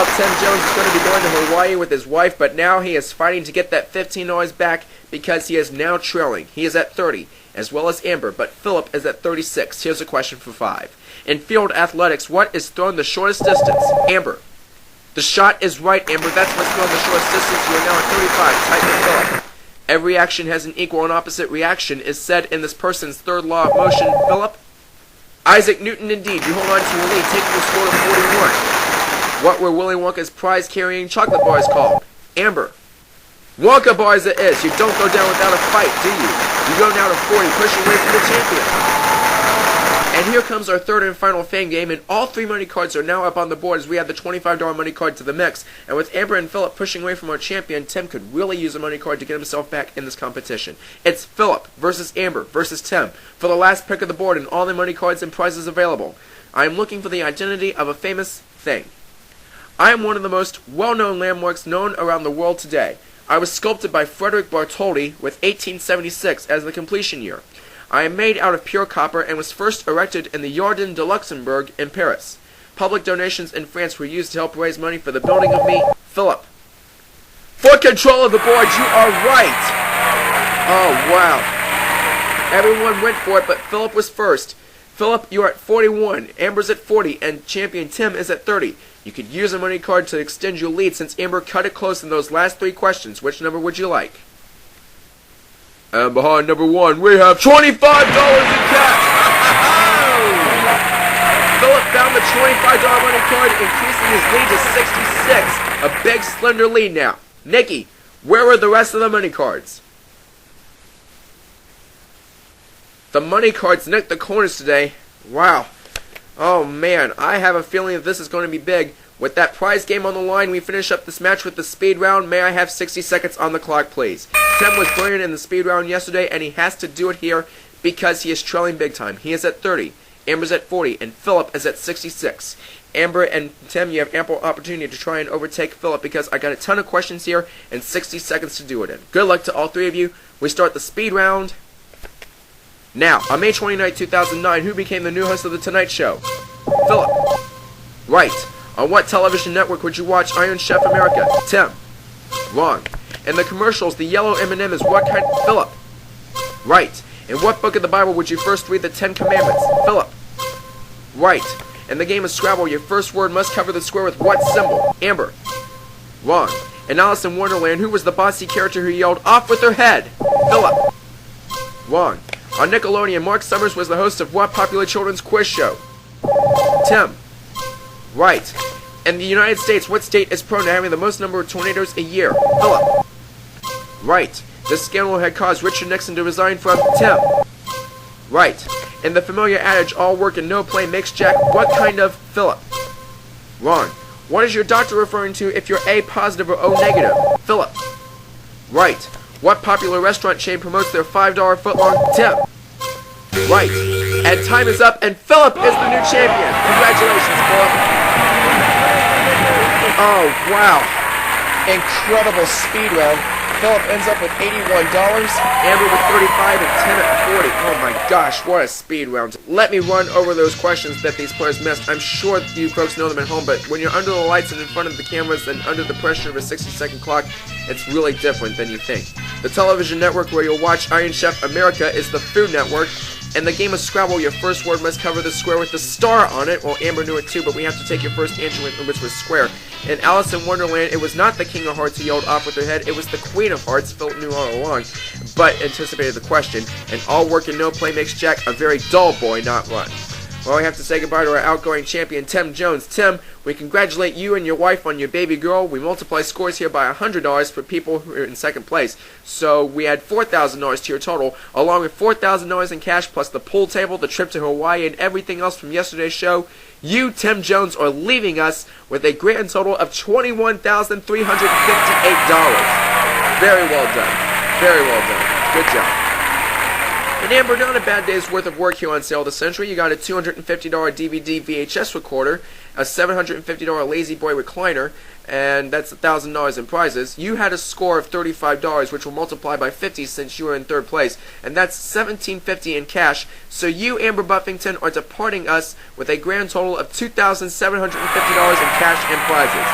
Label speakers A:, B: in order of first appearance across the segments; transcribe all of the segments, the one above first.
A: Well, Tim Jones is going to be going to Hawaii with his wife, but now he is fighting to get that $15 back because he is now trailing. He is at 30, as well as Amber, but Philip is at 36. Here's a question for 5. In field athletics, what is thrown the shortest distance? Amber. The shot is right, Amber. That's what's thrown the shortest distance. You are now at 35. Tight with Philip. Every action has an equal and opposite reaction is said in this person's third law of motion. Philip. Isaac Newton, indeed. You hold on to your lead, taking your score to 41. What were Willy Wonka's prize-carrying chocolate bars called? Amber. Wonka bars it is. You don't go down without a fight, do you? You go now to 40, pushing away from the champion. And here comes our third and final fan game, and all 3 money cards are now up on the board as we add the $25 money card to the mix. And with Amber and Philip pushing away from our champion, Tim could really use a money card to get himself back in this competition. It's Philip versus Amber versus Tim for the last pick of the board and all the money cards and prizes available. I am looking for the identity of a famous thing. I am one of the most well-known landmarks known around the world today. I was sculpted by Frederick Bartholdi with 1876 as the completion year. I am made out of pure copper and was first erected in the Jardin de Luxembourg in Paris. Public donations in France were used to help raise money for the building of me, Philip. For control of the board, you are right! Oh, wow. Everyone went for it, but Philip was first. Philip, you are at 41, Amber's at 40, and champion Tim is at 30. You could use a money card to extend your lead since Amber cut it close in those last 3 questions. Which number would you like? And behind number 1, we have $25 in cash! Philip found the $25 money card, increasing his lead to 66. A big, slender lead now. Nikki, where were the rest of the money cards? The money cards nicked the corners today. Wow. Oh man, I have a feeling that this is going to be big. With that prize game on the line, we finish up this match with the speed round. May I have 60 seconds on the clock, please? Tim was brilliant in the speed round yesterday, and he has to do it here because he is trailing big time. He is at 30, Amber's at 40, and Philip is at 66. Amber and Tim, you have ample opportunity to try and overtake Philip because I got a ton of questions here and 60 seconds to do it in. Good luck to all 3 of you. We start the speed round now. On May 29, 2009, who became the new host of The Tonight Show? Philip. Right. On what television network would you watch Iron Chef America? Tim. Wrong. In the commercials, the yellow M&M is what kind? Philip. Right. In what book of the Bible would you first read the 10 Commandments? Philip. Right. In the game of Scrabble, your first word must cover the square with what symbol? Amber. Wrong. In Alice in Wonderland, who was the bossy character who yelled, "Off with her head"? Philip. Wrong. On Nickelodeon, Mark Summers was the host of what popular children's quiz show? Tim. Right. In the United States, what state is prone to having the most number of tornadoes a year? Philip. Right. This scandal had caused Richard Nixon to resign from Tim. Right. In the familiar adage, all work and no play makes Jack what kind of? Philip. Wrong. What is your doctor referring to if you're A positive or O negative? Philip. Right. What popular restaurant chain promotes their $5 footlong? Tim. Right. And time is up, and Philip is the new champion. Congratulations, Philip. Oh, wow. Incredible speed round. Philip ends up with $81, Amber with $35, and Tim at $40. Oh my gosh, what a speed round. Let me run over those questions that these players missed. I'm sure you folks know them at home, but when you're under the lights and in front of the cameras and under the pressure of a 60-second clock, it's really different than you think. The television network where you'll watch Iron Chef America is the Food Network. In the game of Scrabble, your first word must cover the square with the star on it. Well, Amber knew it too, but we have to take your first answer, which was square. In Alice in Wonderland, it was not the King of Hearts who yelled off with her head, it was the Queen of Hearts. Philip knew all along, but anticipated the question. And all work and no play makes Jack a very dull boy, not one. Well, we have to say goodbye to our outgoing champion, Tim Jones. Tim, we congratulate you and your wife on your baby girl. We multiply scores here by $100 for people who are in second place. So we add $4,000 to your total, along with $4,000 in cash, plus the pool table, the trip to Hawaii, and everything else from yesterday's show. You, Tim Jones, are leaving us with a grand total of $21,358. Very well done. Very well done. Good job. And And Amber, not a bad day's worth of work here on Sale this Century. You got a $250 DVD VHS recorder, a $750 Lazy Boy recliner, and that's $1,000 in prizes. You had a score of $35, which will multiply by 50 since you were in third place, and that's $1,750 in cash. So you, Amber Buffington, are departing us with a grand total of $2,750 in cash and prizes.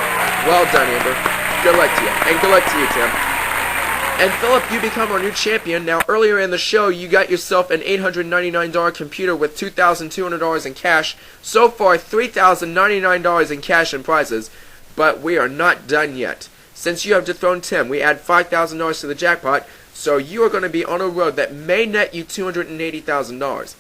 A: Well done, Amber. Good luck to you, and good luck to you, Tim. And Philip, you become our new champion. Now, earlier in the show, you got yourself an $899 computer with $2,200 in cash. So far, $3,099 in cash and prizes. But we are not done yet. Since you have dethroned Tim, we add $5,000 to the jackpot, so you are going to be on a road that may net you $280,000.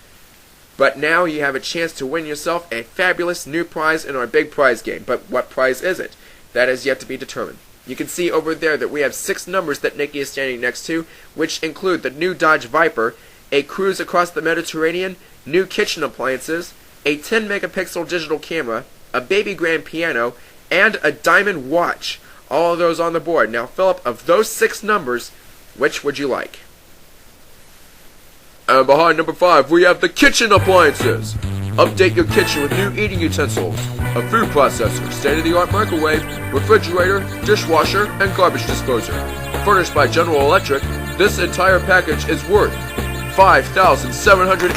A: But now you have a chance to win yourself a fabulous new prize in our big prize game. But what prize is it? That is yet to be determined. You can see over there that we have 6 numbers that Nikki is standing next to, which include the new Dodge Viper, a cruise across the Mediterranean, new kitchen appliances, a 10 megapixel digital camera, a baby grand piano, and a diamond watch. All of those on the board. Now, Philip, of those 6 numbers, which would you like? And behind number 5, we have the kitchen appliances. Update your kitchen with new eating utensils, a food processor, state-of-the-art microwave, refrigerator, dishwasher, and garbage disposer. Furnished by General Electric, this entire package is worth $5,718.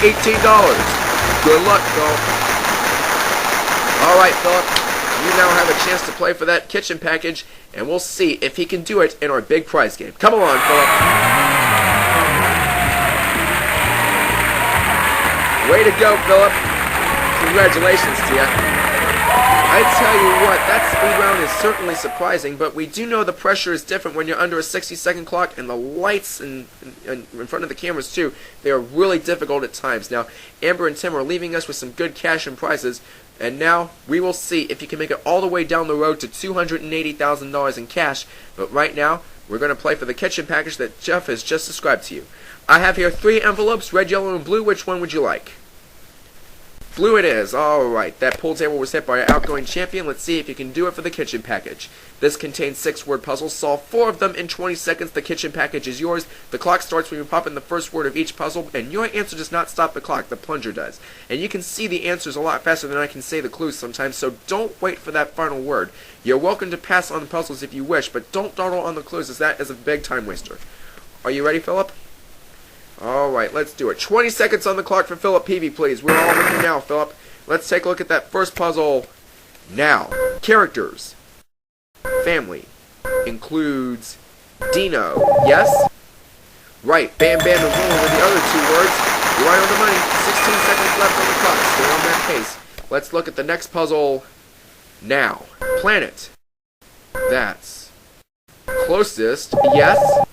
A: Good luck, Philip. Alright, Philip, you now have a chance to play for that kitchen package, and we'll see if he can do it in our big prize game. Come along, Philip. Way to go, Philip. Congratulations to you. I tell you what, that speed round is certainly surprising, but we do know the pressure is different when you're under a 60-second clock, and the lights in front of the cameras, too, they are really difficult at times. Now, Amber and Tim are leaving us with some good cash and prizes, and now we will see if you can make it all the way down the road to $280,000 in cash. But right now, we're going to play for the kitchen package that Jeff has just described to you. I have here 3 envelopes, red, yellow, and blue. Which one would you like? Blue it is. Alright, that pool table was hit by our outgoing champion. Let's see if you can do it for the kitchen package. This contains 6-word puzzles. Solve 4 of them in 20 seconds. The kitchen package is yours. The clock starts when you pop in the first word of each puzzle, and your answer does not stop the clock. The plunger does. And you can see the answers a lot faster than I can say the clues sometimes, so don't wait for that final word. You're welcome to pass on the puzzles if you wish, but don't dawdle on the clues, as that is a big time waster. Are you ready, Philip? Alright, let's do it. 20 seconds on the clock for Philip Peavy, please. We're all with you now, Philip. Let's take a look at that first puzzle now. Characters. Family. Includes Dino. Yes? Right. Bam Bam and Roll were the other 2 words. You're right on the money. 16 seconds left on the clock. Stay on that pace. Let's look at the next puzzle now. Planet. That's closest. Yes?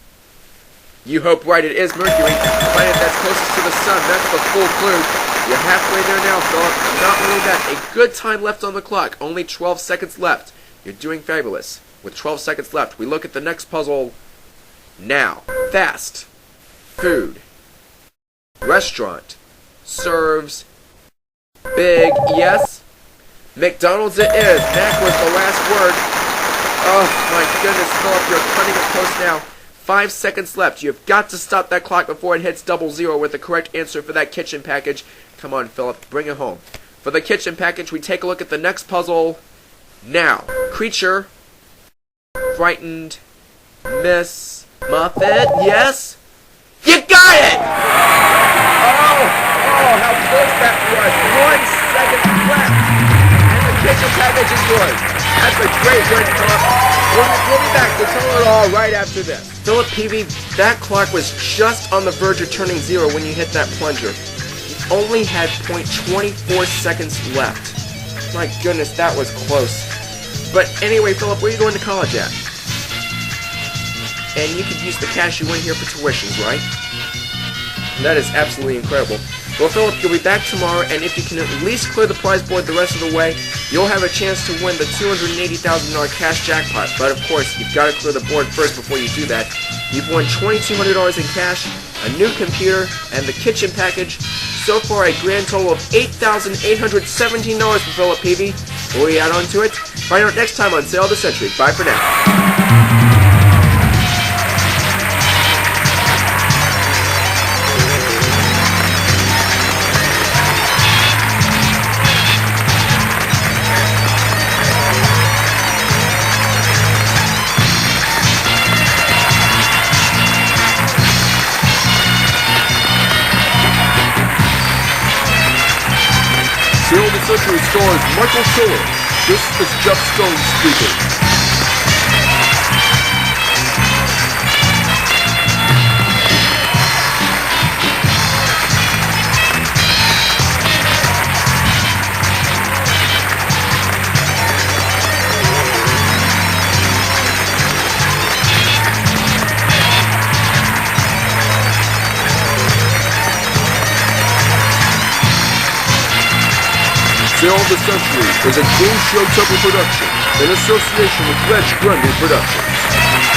A: You hope right, it is Mercury, planet that's closest to the sun. That's the full clue. You're halfway there now, Philip. Not only that, a good time left on the clock. Only 12 seconds left. You're doing fabulous. With 12 seconds left, we look at the next puzzle now. Fast. Food. Restaurant. Serves. Big. Yes? McDonald's it is. Mac was the last word. Oh, my goodness, Philip, you're cutting it close now. 5 seconds left. You've got to stop that clock before it hits 00 with the correct answer for that kitchen package. Come on, Philip, bring it home. For the kitchen package, we take a look at the next puzzle now. Creature. Frightened. Miss Muffet. Yes? You got it! Oh, how close that was. 1 second left. And the kitchen package is yours. That's a great win, Philip. We'll be back to tell it all right after this. Philip Peavy, that clock was just on the verge of turning 0 when you hit that plunger. You only had .24 seconds left. My goodness, that was close. But anyway, Philip, where are you going to college at? And you could use the cash you win here for tuitions, right? That is absolutely incredible. Well, Philip, you'll be back tomorrow, and if you can at least clear the prize board the rest of the way, you'll have a chance to win the $280,000 cash jackpot. But of course, you've got to clear the board first before you do that. You've won $2,200 in cash, a new computer, and the kitchen package. So far, a grand total of $8,817 for Philip Peavy. Will we add on to it? Find out next time on Sale of the Century. Bye for now.
B: Century stars Michael Schiller. This is Jeff Stone speaking. Tale of the Century is a Game Show Temple production in association with Reg Grundy Productions.